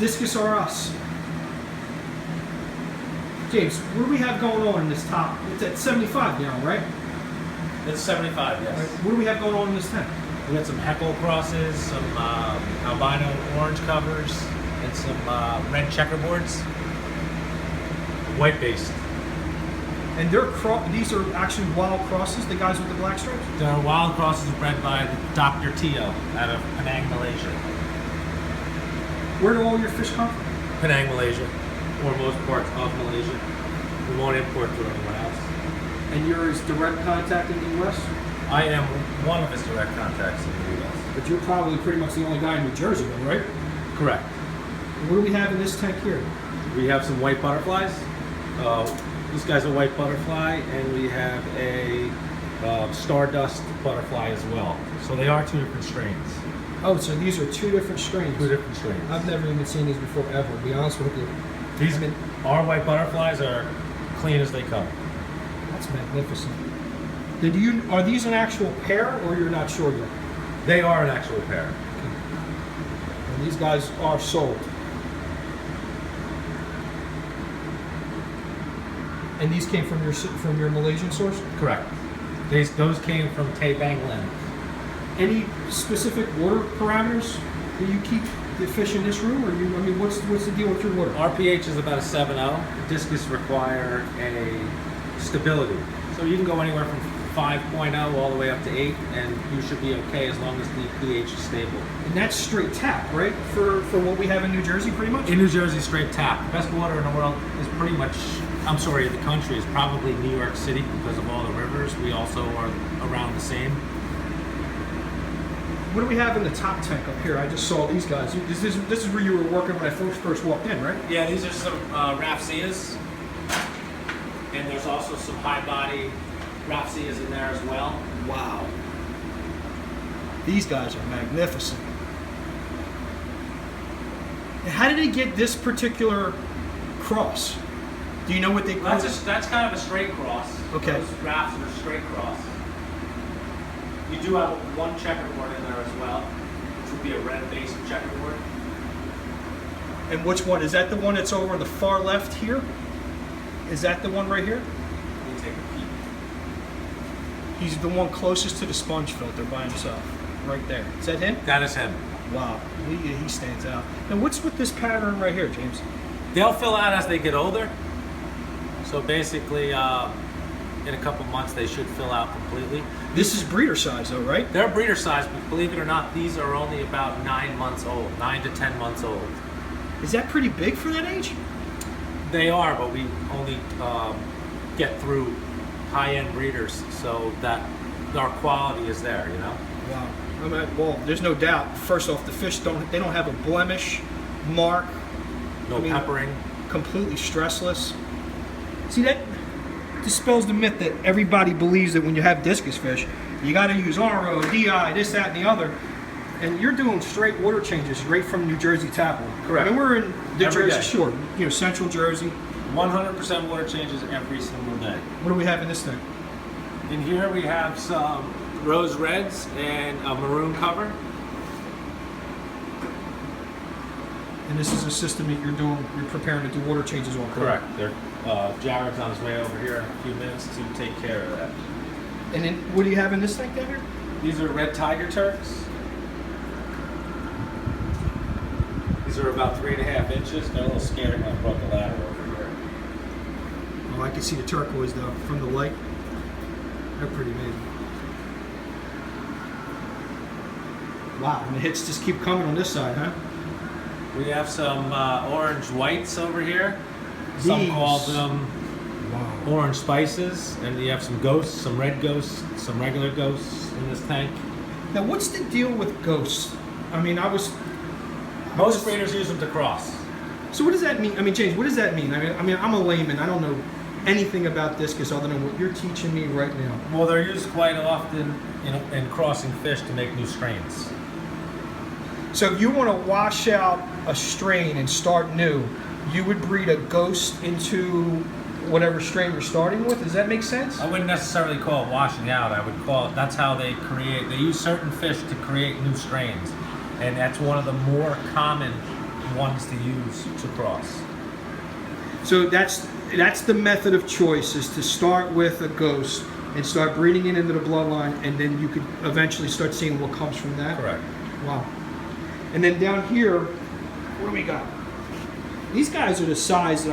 Discus R Us. James, what do we have going on in this top? It's at 75 now, right? It's 75, yes. Right. What do we have going on in this tent? We got some Heckle crosses, some albino orange covers, and some red checkerboards. White based. And these are actually wild crosses, the guys with the black stripes? They're wild crosses bred by Dr. Tio out of Penang, Malaysia. Where do all your fish come from? Penang, Malaysia, or most parts of Malaysia. We won't import to anyone else. And you're his direct contact in the U.S.? I am one of his direct contacts in the U.S. But you're probably pretty much the only guy in New Jersey, though, right? Correct. What do we have in this tank here? We have some white butterflies. This guy's a white butterfly, and we have a stardust butterfly as well. So they are two different strains. Oh, so these are two different strains. Two different strains. I've never even seen these before, ever, to be honest with you. Our white butterflies are clean as they come. That's magnificent. Are these an actual pair, or you're not sure yet? They are an actual pair. Okay. And these guys are sold. And these came from your Malaysian source? Correct. Those came from Taebang Lim. Any specific water parameters that you keep the fish in this room, or what's the deal with your water? Our pH is about a 7.0. Discus require a stability, so you can go anywhere from 5.0 all the way up to 8, and you should be okay as long as the pH is stable. And that's straight tap, right? For what we have in New Jersey, pretty much. In New Jersey, straight tap. The best water in the world is pretty much. The country is probably New York City because of all the rivers. We also are around the same. What do we have in the top tank up here? I just saw these guys. This is where you were working when I first walked in, right? Yeah, these are some Raphsias. And there's also some high body Raphsias in there as well. Wow. These guys are magnificent. And how did they get this particular cross? Do you know what they call it? That's kind of a straight cross. Okay. Those Raphs are straight cross. You do have one checkerboard in there as well, which would be a red-based checkerboard. And which one? Is that the one that's over on the far left here? Is that the one right here? Let me take a peek. He's the one closest to the sponge filter by himself. Right there. Is that him? That is him. Wow. He stands out. Now what's with this pattern right here, James? They'll fill out as they get older. So basically, in a couple months, they should fill out completely. This is breeder size, though, right? They're breeder size, but believe it or not, these are only about 9 months old, 9 to 10 months old. Is that pretty big for that age? They are, but we only get through high-end breeders, so that our quality is there, you know. Wow. Well, there's no doubt. First off, the fish don't have a blemish, mark. No peppering. Completely stressless. See, that dispels the myth that everybody believes that when you have discus fish, you got to use RO, DI, this, that, and the other. And you're doing straight water changes right from New Jersey tap water. Correct. And we're in the Every Jersey day. Shore, Central Jersey. 100% water changes every single day. What do we have in this thing? In here we have some rose reds and a maroon cover. And this is a system that you're preparing to do water changes on, correct? Correct. Jared's on his way over here in a few minutes to take care of that. And then what do you have in this thing down here? These are red tiger turks. These are about 3.5 inches. They're a little scary when I brought the ladder over here. Oh, I can see the turquoise though from the light. They're pretty amazing. Wow, and the hits just keep coming on this side, huh? We have some orange whites over here. Some call them orange spices, and you have some ghosts, some red ghosts, some regular ghosts in this tank. Now, what's the deal with ghosts? Most breeders use them to cross. So what does that mean? James, what does that mean? I'm a layman. I don't know anything about discus other than what you're teaching me right now. Well, they're used quite often in crossing fish to make new strains. So if you want to wash out a strain and start new, you would breed a ghost into whatever strain you're starting with? Does that make sense? I wouldn't necessarily call it washing out. I would call it, that's how they use certain fish to create new strains. And that's one of the more common ones to use to cross. So that's the method of choice, is to start with a ghost and start breeding it into the bloodline, and then you could eventually start seeing what comes from that. Correct. Wow. And then down here, what do we got? These guys are the size that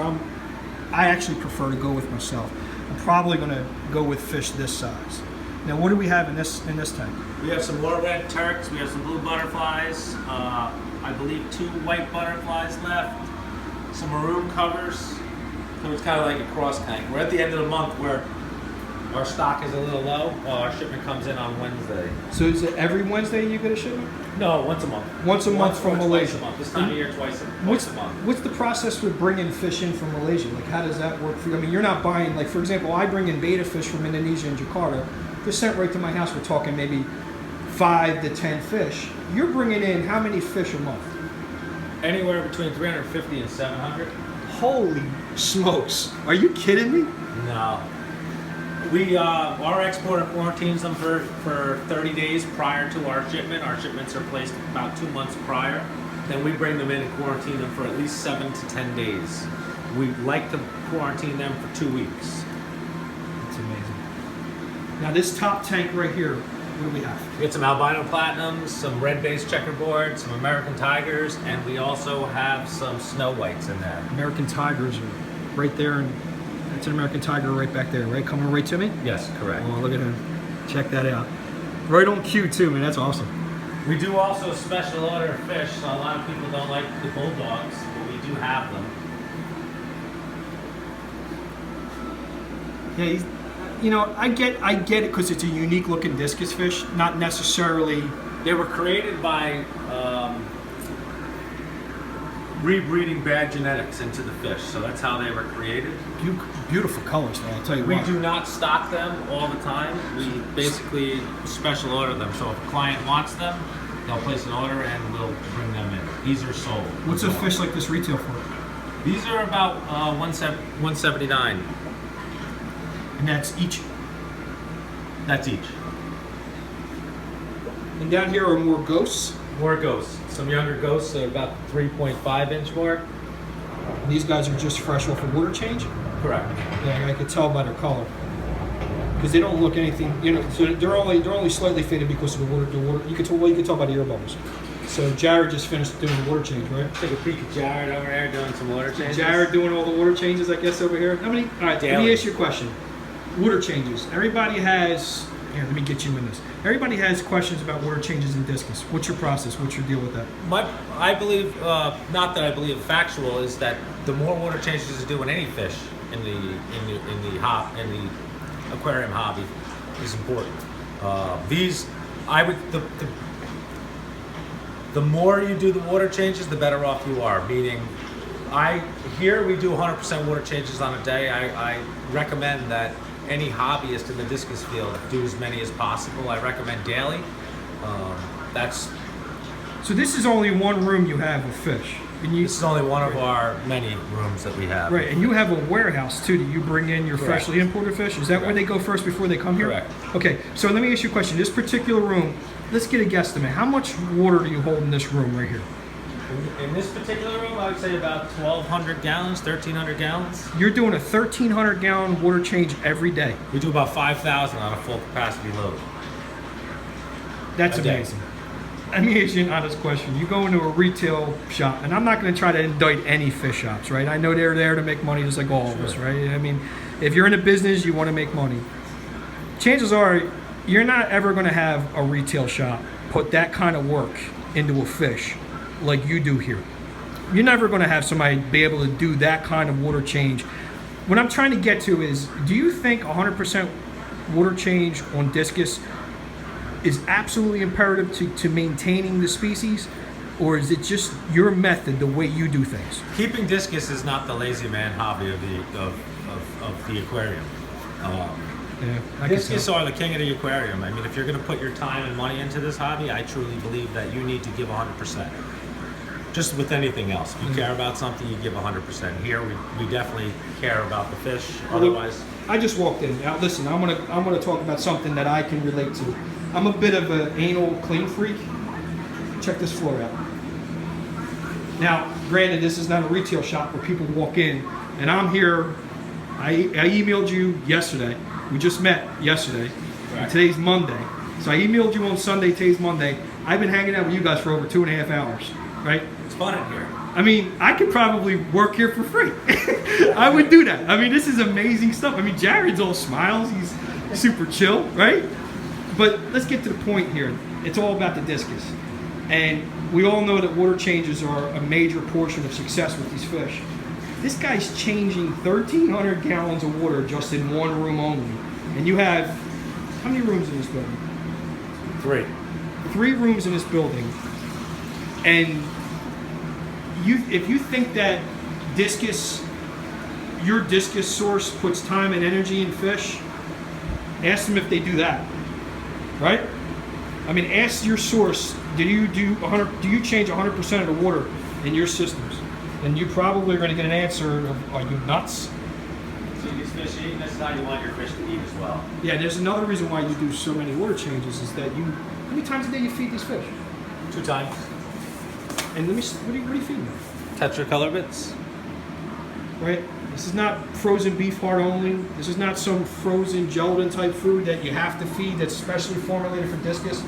I actually prefer to go with myself. I'm probably going to go with fish this size. Now, what do we have in this tank? We have some more red Turks. We have some blue butterflies. I believe 2 white butterflies left. Some maroon covers. So it's kind of like a cross tank. We're at the end of the month where our stock is a little low. Our shipment comes in on Wednesday. So is it every Wednesday you get a shipment? No, once a month. Once a month from Malaysia. Twice a month. This time of year, twice a month. What's the process with bringing fish in from Malaysia? Like, how does that work for you? I mean, you're not buying, like, for example, I bring in beta fish from Indonesia and Jakarta. They're sent right to my house. We're talking maybe 5 to 10 fish. You're bringing in how many fish a month? Anywhere between 350 and 700. Holy smokes. Are you kidding me? No. Our exporter quarantines them for 30 days prior to our shipment. Our shipments are placed about 2 months prior. Then we bring them in and quarantine them for at least 7 to 10 days. We like to quarantine them for 2 weeks. That's amazing. Now this top tank right here, what do we have? We get some albino platinums, some red-based checkerboards, some American tigers, and we also have some snow whites in there. American tigers are right there, and that's an American tiger right back there, right? Coming right to me? Yes, correct. Oh, look at him. Check that out. Right on cue too, man. That's awesome. We do also special order fish, so a lot of people don't like the bulldogs, but we do have them. Yeah, he's, you know, I get it because it's a unique looking discus fish, not necessarily. They were created by rebreeding bad genetics into the fish, so that's how they were created. Beautiful colors, man. I'll tell you We what. do not stock them all the time. We basically special order them. So if a client wants them, they'll place an order and we'll bring them in. These are sold. What's a fish like this retail for? These are about 179. And that's each. That's each. And down here are more ghosts. More ghosts. Some younger ghosts are about 3.5 inch mark. And these guys are just fresh off a water change. Correct. Yeah, I could tell by their color. Because they don't look anything, you know. So they're only slightly faded because of the water. You could tell by the air bubbles. So Jared just finished doing the water change, right? Take a peek at Jared over there doing some water changes. Jared doing all the water changes, I guess, over here. How many? All right, let me ask you a question. Water changes. Everybody has. Here, let me get you in this. Everybody has questions about water changes in discus. What's your process? What's your deal with that? I believe, not that I believe factual, is that the more water changes you do in any fish in the aquarium hobby is important. The more you do the water changes, the better off you are. Meaning, here we do 100% water changes on a day. I recommend that any hobbyist in the discus field do as many as possible. I recommend daily. So this is only one room you have with fish. And this is only one of our many rooms that we have. Right, and you have a warehouse too. Do you bring in your Correct. freshly imported fish? Is that where they go first before they come here? Correct. Okay, so let me ask you a question. This particular room, let's get a guesstimate. How much water do you hold in this room right here? In this particular room, I would say about 1,200 gallons, 1,300 gallons. You're doing a 1,300 gallon water change every day. We do about 5,000 on a full capacity load. That's A day. amazing. Let me ask you an honest question. You go into a retail shop, and I'm not going to try to indict any fish shops, right? I know they're there to make money just like all of us, right? I mean, if you're in a business, you want to make money. Chances are you're not ever going to have a retail shop put that kind of work into a fish like you do here. You're never going to have somebody be able to do that kind of water change. What I'm trying to get to is, do you think 100% water change on discus is absolutely imperative to maintaining the species, or is it just your method, the way you do things? Keeping discus is not the lazy man hobby of the aquarium. Discus are the king of the aquarium. I mean, if you're going to put your time and money into this hobby, I truly believe that you need to give 100%. Just with anything else, if you care about something, you give 100%. Here, we definitely care about the fish. Otherwise, I just walked in. Now, listen, I'm gonna talk about something that I can relate to. I'm a bit of an anal clean freak. Check this floor out. Now, granted, this is not a retail shop where people walk in, and I'm here. I emailed you yesterday. We just met yesterday. And today's Monday. So I emailed you on Sunday, today's Monday. I've been hanging out with you guys for over 2.5 hours, right? It's fun in here. I mean, I could probably work here for free. I would do that. I mean, this is amazing stuff. I mean, Jared's all smiles. He's super chill, right? But let's get to the point here. It's all about the discus. And we all know that water changes are a major portion of success with these fish. This guy's changing 1,300 gallons of water just in one room only. And you have, how many rooms in this building? 3. 3 rooms in this building. And if you think that discus, your discus source puts time and energy in fish, ask them if they do that, right? I mean, ask your source, do you change 100% of the water in your systems? And you probably are going to get an answer of, are you nuts? See, these fish eat, this is how you want your fish to eat as well. Yeah, there's another reason why you do so many water changes is that how many times a day you feed these fish? 2 times. And what do you feed them? Tetracolor bits. Right? This is not frozen beef heart only. This is not some frozen gelatin type food that you have to feed that's specially formulated for discus.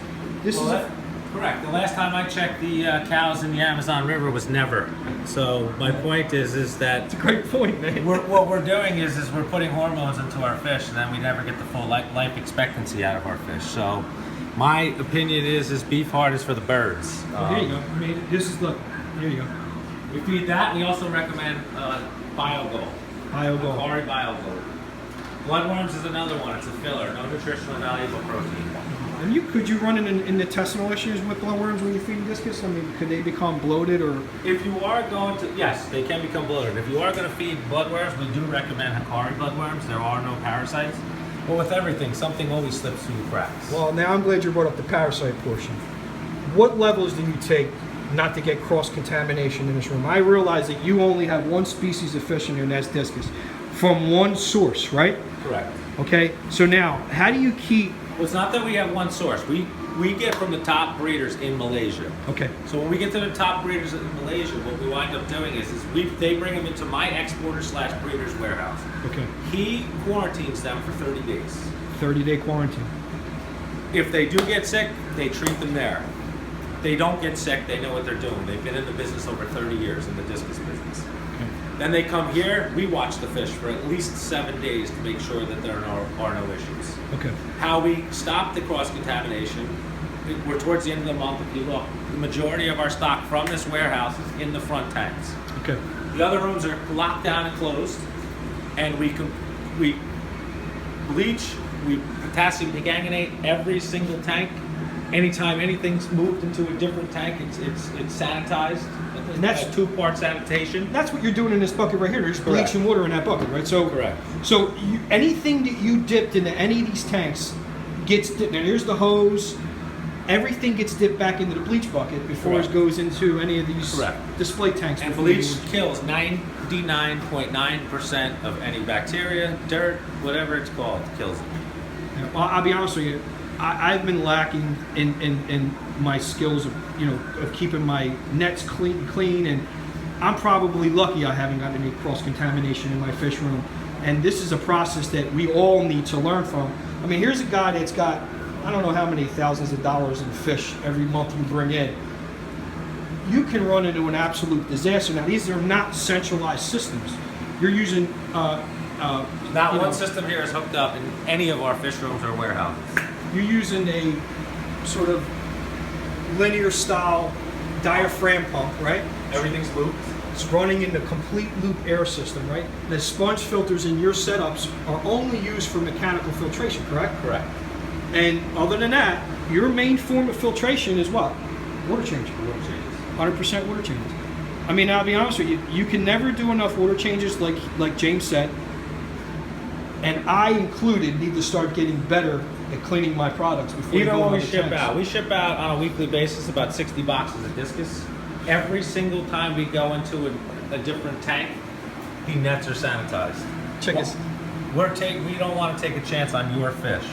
Correct. The last time I checked, the cows in the Amazon River was never. So my point is that it's a great point, man. What we're doing is we're putting hormones into our fish, and then we never get the full life expectancy out of our fish. So my opinion is beef heart is for the birds. There you go. I mean, this is here you go. We feed that. We also recommend BioGold. BioGold. Hikari BioGold. Bloodworms is another one. It's a filler. No nutritional value but protein. And could you run into intestinal issues with bloodworms when you feed discus? I mean, could they become bloated or? If you are going to, yes, they can become bloated. If you are going to feed bloodworms, we do recommend Hikari bloodworms. There are no parasites. But with everything, something always slips through the cracks. Well, now I'm glad you brought up the parasite portion. What levels do you take not to get cross-contamination in this room? I realize that you only have one species of fish in here, and that's discus, from one source, right? Correct. Okay, so now, how do you keep... Well, it's not that we have one source. We get from the top breeders in Malaysia. Okay. So when we get to the top breeders in Malaysia, what we wind up doing is they bring them into my exporter/breeder's warehouse. Okay. He quarantines them for 30 days. 30-day quarantine. If they do get sick, they treat them there. They don't get sick, they know what they're doing. They've been in the business over 30 years, in the discus business. Okay. Then they come here, we watch the fish for at least 7 days to make sure that there are no issues. Okay. How we stop the cross-contamination, we're towards the end of the month. If you look, the majority of our stock from this warehouse is in the front tanks. Okay. The other rooms are locked down and closed, and we bleach, we potassium permanganate every single tank. Anytime anything's moved into a different tank, it's sanitized. And that's 2-part sanitation. That's what you're doing in this bucket right here. There's bleach and water in that bucket, right? So, correct. So anything that you dipped into any of these tanks gets dipped. Now here's the hose. Everything gets dipped back into the bleach bucket before it goes into any of these display tanks. And bleach kills 99.9% of any bacteria, dirt, whatever it's called, kills it. Yeah, well, I'll be honest with you. I've been lacking in my skills of keeping my nets clean, and I'm probably lucky I haven't gotten any cross contamination in my fish room. And this is a process that we all need to learn from. I mean, here's a guy that's got I don't know how many thousands of dollars in fish every month you bring in. You can run into an absolute disaster. Now these are not centralized systems. You're using not one system here is hooked up in any of our fish rooms or warehouses. You're using a sort of linear style diaphragm pump, right? Everything's looped. It's running in the complete loop air system, right? The sponge filters in your setups are only used for mechanical filtration, correct? Correct. And other than that, your main form of filtration is what? Water changes. Water changes. 100% water changes. I mean, I'll be honest with you, you can never do enough water changes like James said, and I included need to start getting better at cleaning my products before even you go when we on the ship tanks. out. We ship out on a weekly basis about 60 boxes of discus. Every single time we go into a different tank, the nets are sanitized. Check this. We don't want to take a chance on your fish.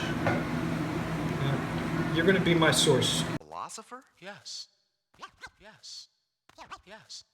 You're going to be my source. Philosopher? Yes. Yes. Yes.